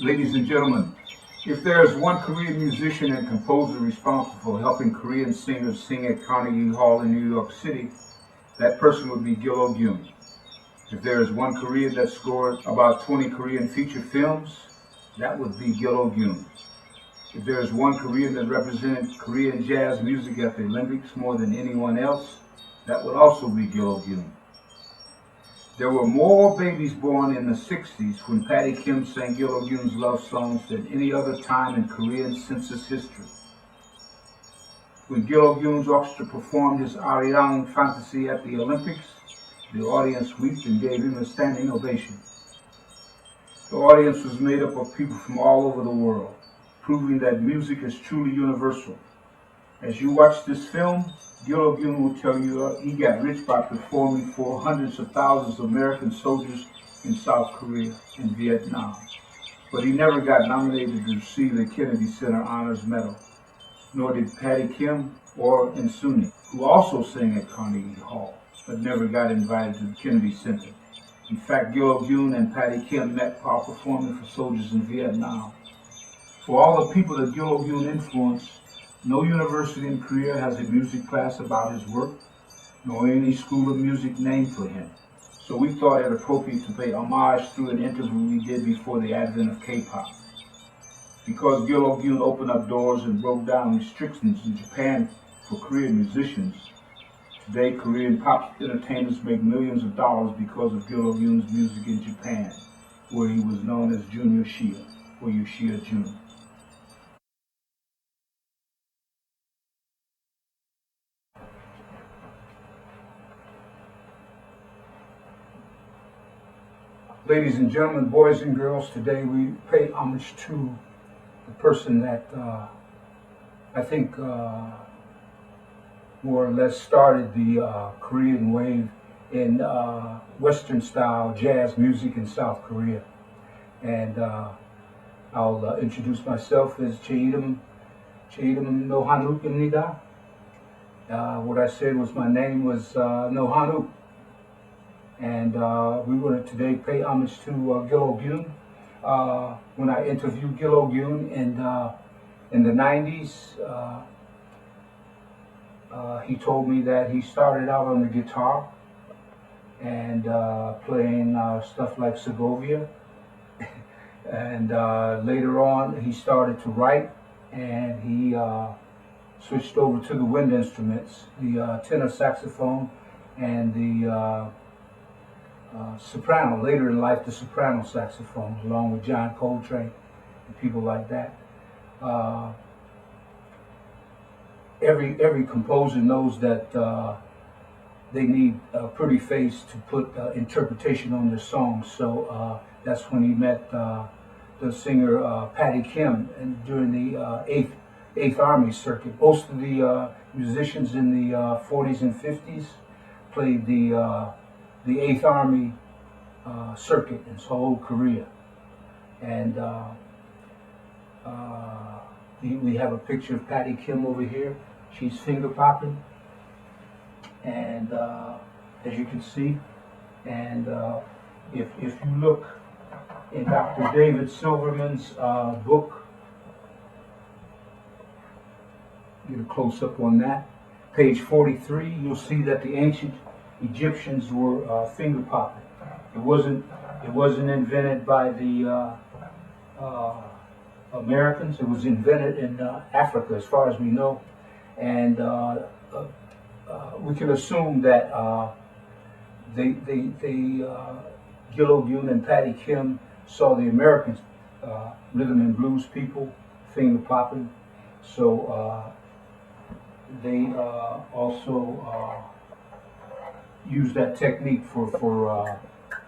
Ladies and gentlemen, if there is one Korean musician and composer responsible for helping Korean singers sing at Carnegie Hall in New York City, that person would be GIL OK-Yoon. If there is one Korean that scored about 20 Korean feature films, that would be GIL OK-Yoon. If there is one Korean that represented Korean jazz music at the Olympics more than anyone else, that would also be GIL OK-Yoon. There were more babies born in the 60s when Patty Kim sang GIL OK-Yoon's love songs than any other time in Korean census history. When GIL OK-Yoon's orchestra performed his Arirang Fantasy at the Olympics, the audience wept and gave him a standing ovation. The audience was made up of people from all over the world, proving that music is truly universal. As you watch this film, GIL OK-Yoon will tell you he got rich by performing for hundreds of thousands of American soldiers in South Korea and Vietnam. But he never got nominated to receive the Kennedy Center Honors Medal, nor did Patty Kim or Insuni, who also sang at Carnegie Hall, but never got invited to the Kennedy Center. In fact, GIL OK-Yoon and Patty Kim met while performing for soldiers in Vietnam. For all the people that GIL OK-Yoon influenced, no university in Korea has a music class about his work, nor any school of music named for him. So we thought it appropriate to pay homage through an interview we did before the advent of K-pop. Because GIL OK-Yoon opened up doors and broke down restrictions in Japan for Korean musicians, today Korean pop entertainers make millions of dollars because of GIL OK-Yoon's music in Japan, where he was known as Junior Shia, or Yoshia Jun. Ladies and gentlemen, boys and girls, today we pay homage to the person that I think more or less started the Korean wave in Western style jazz music in South Korea. And I'll introduce myself as No Han.Ouk입니다. What I said was my name was No Han.Ouk. And we want to today pay homage to GIL OK-Yoon. When I interviewed GIL OK-Yoon in the 90s, he told me that he started out on the guitar and playing stuff like Segovia. And later on, he started to write, and he switched over to the wind instruments, the tenor saxophone and the soprano. Later in life, the soprano saxophone, along with John Coltrane and people like that. Every composer knows that they need a pretty face to put interpretation on their songs. So that's when he met the singer Patty Kim, and during the Eighth Army circuit. Most of the musicians in the 40s and 50s played the Eighth Army circuit in Seoul, Korea. And we have a picture of Patty Kim over here. She's finger popping, and as you can see, and if you look in Dr. David Silverman's book, get a close-up on that, page 43, you'll see that the ancient Egyptians were finger popping. It wasn't invented by the Americans. It was invented in Africa, as far as we know, and we can assume that GIL OK-Yoon and Patty Kim saw the Americans, rhythm and blues people, finger popping, so they also use that technique for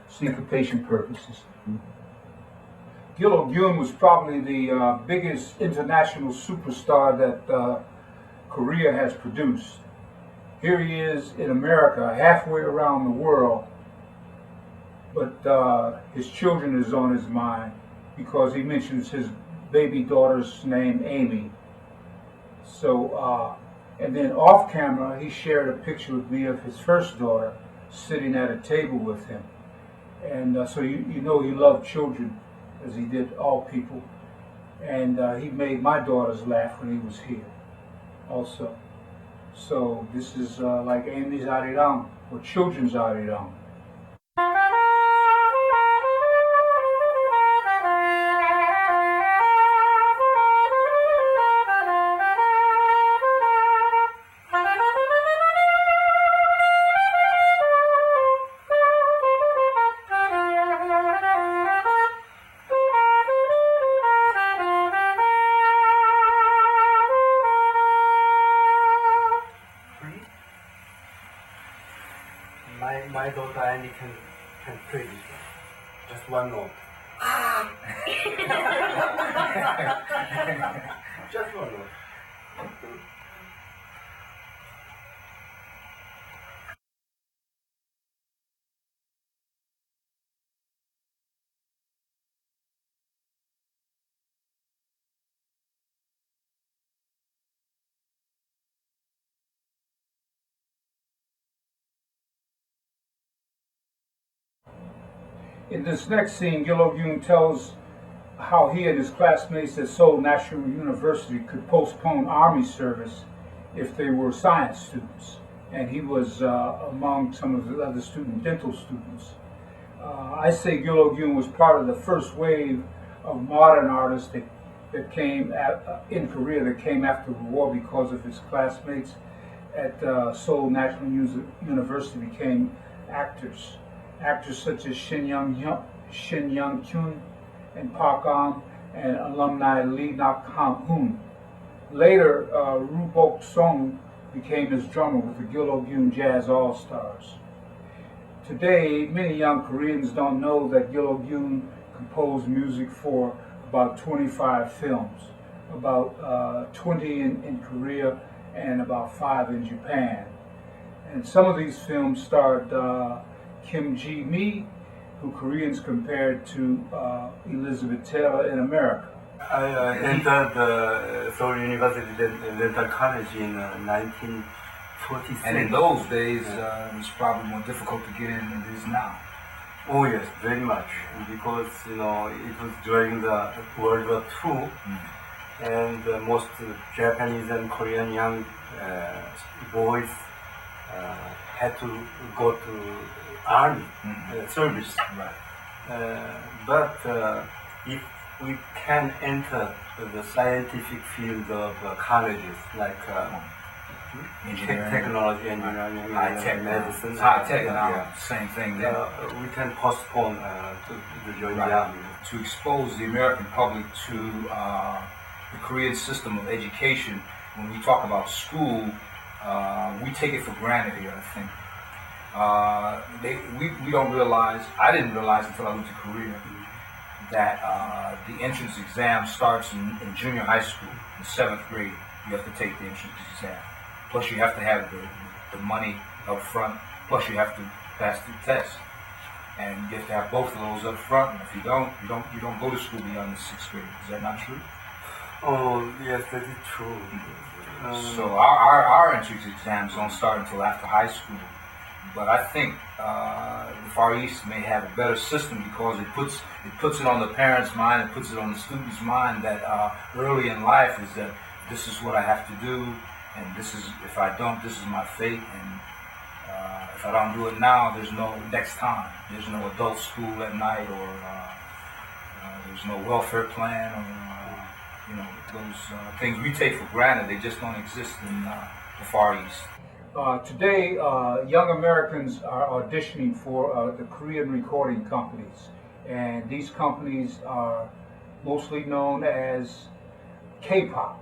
syncopation purposes. GIL OK-Yoon was probably the biggest international superstar that Korea has produced. Here he is in America, halfway around the world, but his children is on his mind because he mentions his baby daughter's name, Amy. So, and then off camera, he shared a picture with me of his first daughter sitting at a table with him. And so you know he loved children as he did all people. And he made my daughters laugh when he was here also. So this is like Amy's Arirang, or children's Arirang. My daughter Annie can play this one. Just one note. Just one note. In this next scene, GIL OK-Yoon tells how he and his classmates at Seoul National University could postpone army service if they were science students. And he was among some of the other dental students. I say GIL OK-Yoon was part of the first wave of modern artists that came in Korea, that came after the war, because of his classmates at Seoul National University became actors. Actors such as Shin Young-kyun and Park An, and alumni Lee Nak-hoon. Later, Roo Bok-sung became his drummer with the GIL OK-Yoon Jazz All-Stars. Today, many young Koreans don't know that GIL OK-Yoon composed music for about 25 films, about 20 in Korea and about 5 in Japan. And some of these films starred Kim Ji-mi, who Koreans compared to Elizabeth Taylor in America. I entered Seoul University Dental College in 1946. And in those days, it was probably more difficult to get in than it is now. Oh yes, very much, because it was during the World War II, and most Japanese and Korean young boys had to go to army service. Right. But if we can enter the scientific field of colleges like technology, engineering, medicine, high tech, same thing there. we can postpone to join the army. To expose the American public to the Korean system of education. When we talk about school, we take it for granted here, I think. We don't realize, I didn't realize until I went to Korea, that the entrance exam starts in junior high school. In 7th grade, you have to take the entrance exam. Plus you have to have the money up front, plus you have to pass the test. And you have to have both of those up front, and if you don't go to school beyond the 6th grade. Is that not true? Oh, yes, that is true. So our entrance exams don't start until after high school. But I think the Far East may have a better system, because it puts it on the parents' mind, it puts it on the student's mind that early in life is that this is what I have to do, and this is, if I don't, this is my fate, and if I don't do it now, there's no next time. There's no adult school at night, or there's no welfare plan, or those things we take for granted. They just don't exist in the Far East. Today, young Americans are auditioning for the Korean recording companies, and these companies are mostly known as K-pop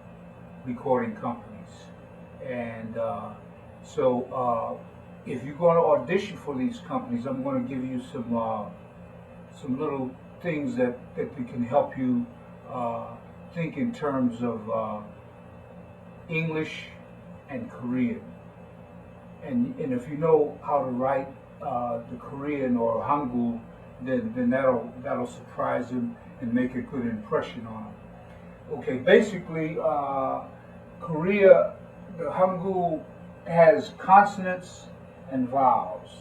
recording companies. And so if you're going to audition for these companies, I'm going to give you some little things that can help you think in terms of English and Korean. And if you know how to write the Korean or Hangul, then that'll surprise him and make a good impression on him. Okay, basically, Korea, the Hangul has consonants and vowels.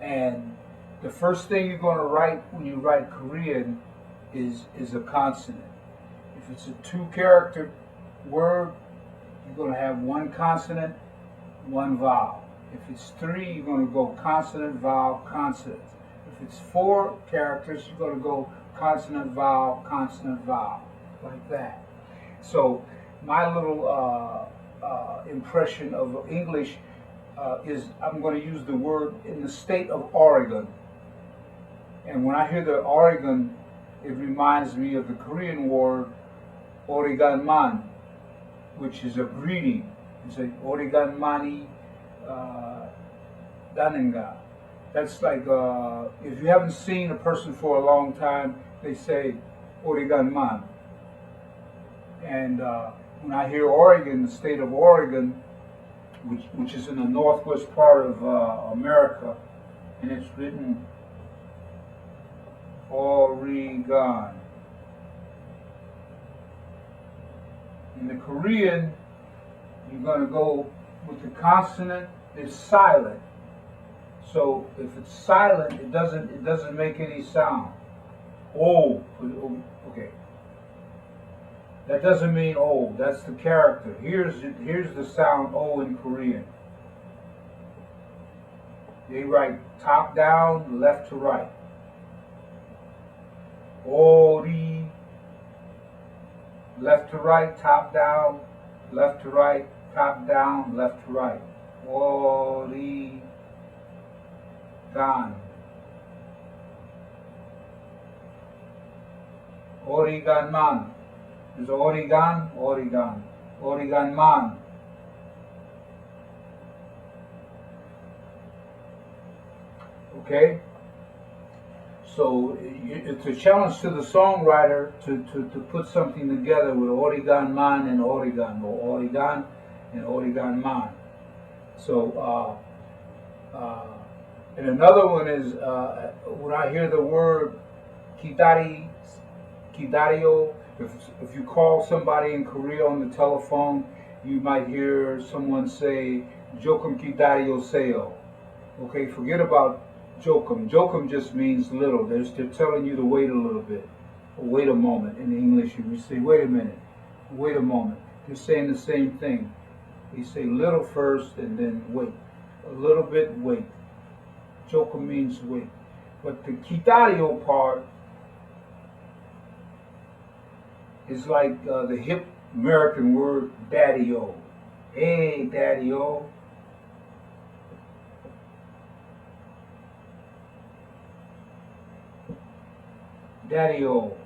And the first thing you're going to write when you write Korean is a consonant. If it's a 2-character word, you're going to have 1 consonant, 1 vowel. If it's 3, you're going to go consonant, vowel, consonant. If it's 4 characters, you're going to go consonant, vowel, like that. So my little impression of English is I'm going to use the word in the state of Oregon. And when I hear the Oregon, it reminds me of the Korean word Oreganman, which is a greeting. It's a Oreganmani Danenga. That's like if you haven't seen a person for a long time, they say Oreganman. And when I hear Oregon, the state of Oregon, which is in the northwest part of America, and it's written Oregon. In the Korean, you're going to go with the consonant. It's silent. So if it's silent, it doesn't make any sound. Oh, okay. That doesn't mean oh. That's the character. Here's the sound oh in Korean. They write top down, left to right. Ori. Left to right, top down, left to right, top down, left to right. Ori. Gan. Oregon man. There's Oregon, Oregon. Oregon man. Okay? So it's a challenge to the songwriter to put something together with Oregon man and Oregon, or Oregon and Oregon man. So, and another one is when I hear the word kidario, if you call somebody in Korea on the telephone, you might hear someone say, Jokum kidario seo. Okay, forget about Jokum. Jokum just means little. They're telling you to wait a little bit, or wait a moment. In English, you say, wait a minute, wait a moment. They're saying the same thing. They say little first and then wait. A little bit, wait. Jokum means wait. But the kidario part is like the hip American word daddy-o. Hey, daddy-o. Daddy-o.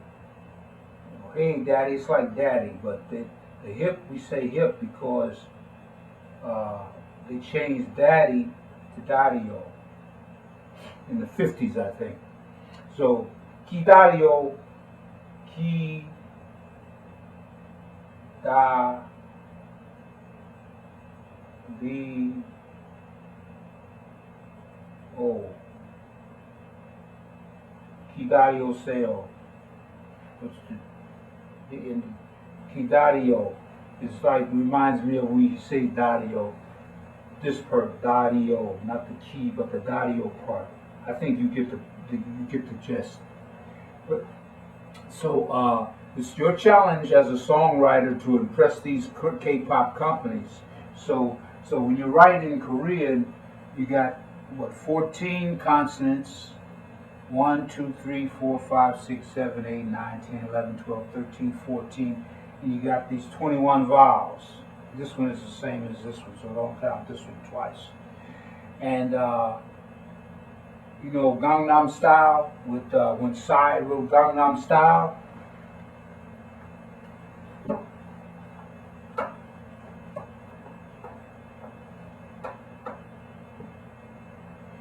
Hey, daddy, it's like daddy, but the hip, we say hip because they changed daddy to daddy-o in the 50s, I think. So, kidario, ki, da, di, o. Kidario seo. Kidario is like, reminds me of when you say dario. This part, dario, not the key, but the dario part. I think you get the gist. But, so it's your challenge as a songwriter to impress these K-pop companies. So when you write in Korean, you got what, 14 consonants. 1, 2, 3, 4, 5, 6, 7, 8, 9, 10, 11, 12, 13, 14, and you got these 21 vowels. This one is the same as this one, so don't count this one twice. And you know Gangnam Style, with when Psy wrote Gangnam Style.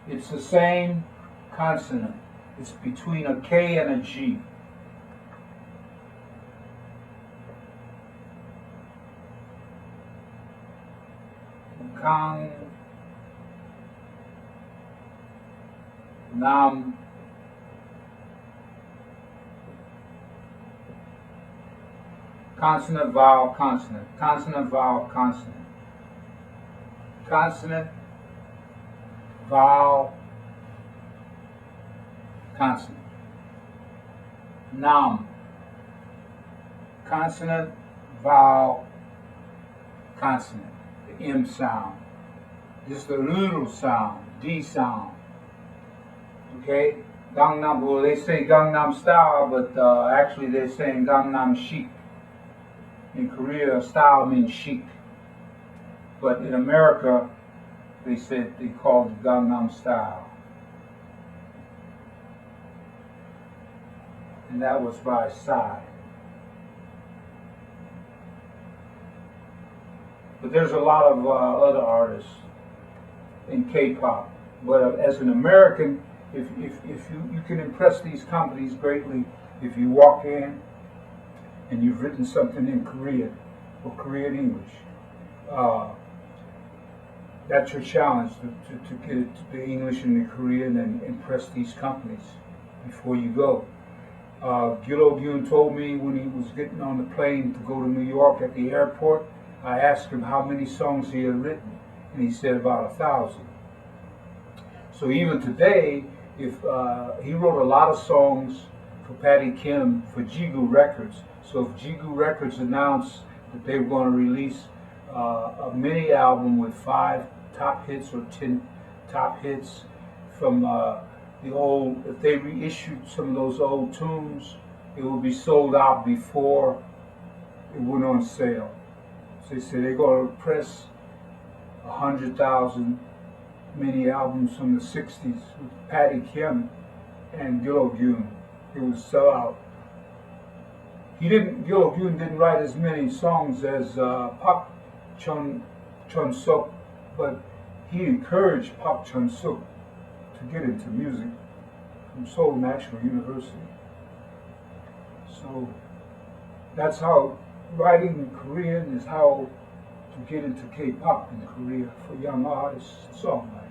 It's the same consonant. It's between a K and a G. Kang, Nam, consonant, vowel, consonant, consonant, vowel, consonant, consonant, vowel, consonant. Nam. Consonant, vowel, consonant. The M sound. Just a little sound. D sound. Okay? Gangnam, well, they say Gangnam Style, but actually they're saying Gangnam Chic. In Korea, style means chic. But in America, they called it Gangnam Style. And that was by Psy. But there's a lot of other artists in K-pop. But as an American, if you can impress these companies greatly if you walk in and you've written something in Korean or Korean English. That's your challenge, to get it to the English and the Korean and impress these companies before you go. GIL OK-Yoon told me when he was getting on the plane to go to New York at the airport, I asked him how many songs he had written, and he said about 1,000. So even today, if he wrote a lot of songs for Patty Kim for GIL Records. So if GIL Records announced that they were going to release a mini album with 5 top hits or 10 top hits from the old, if they reissued some of those old tunes, it would be sold out before it went on sale. So they said they're going to press 100,000 mini albums from the 60s with Patty Kim and GIL OK-Yoon. It would sell out. GIL OK-Yoon didn't write as many songs as Park Chun-Suk, but he encouraged Park Chun-Suk to get into music from Seoul National University. So that's how writing in Korean is how to get into K-pop in Korea for young artists and songwriters.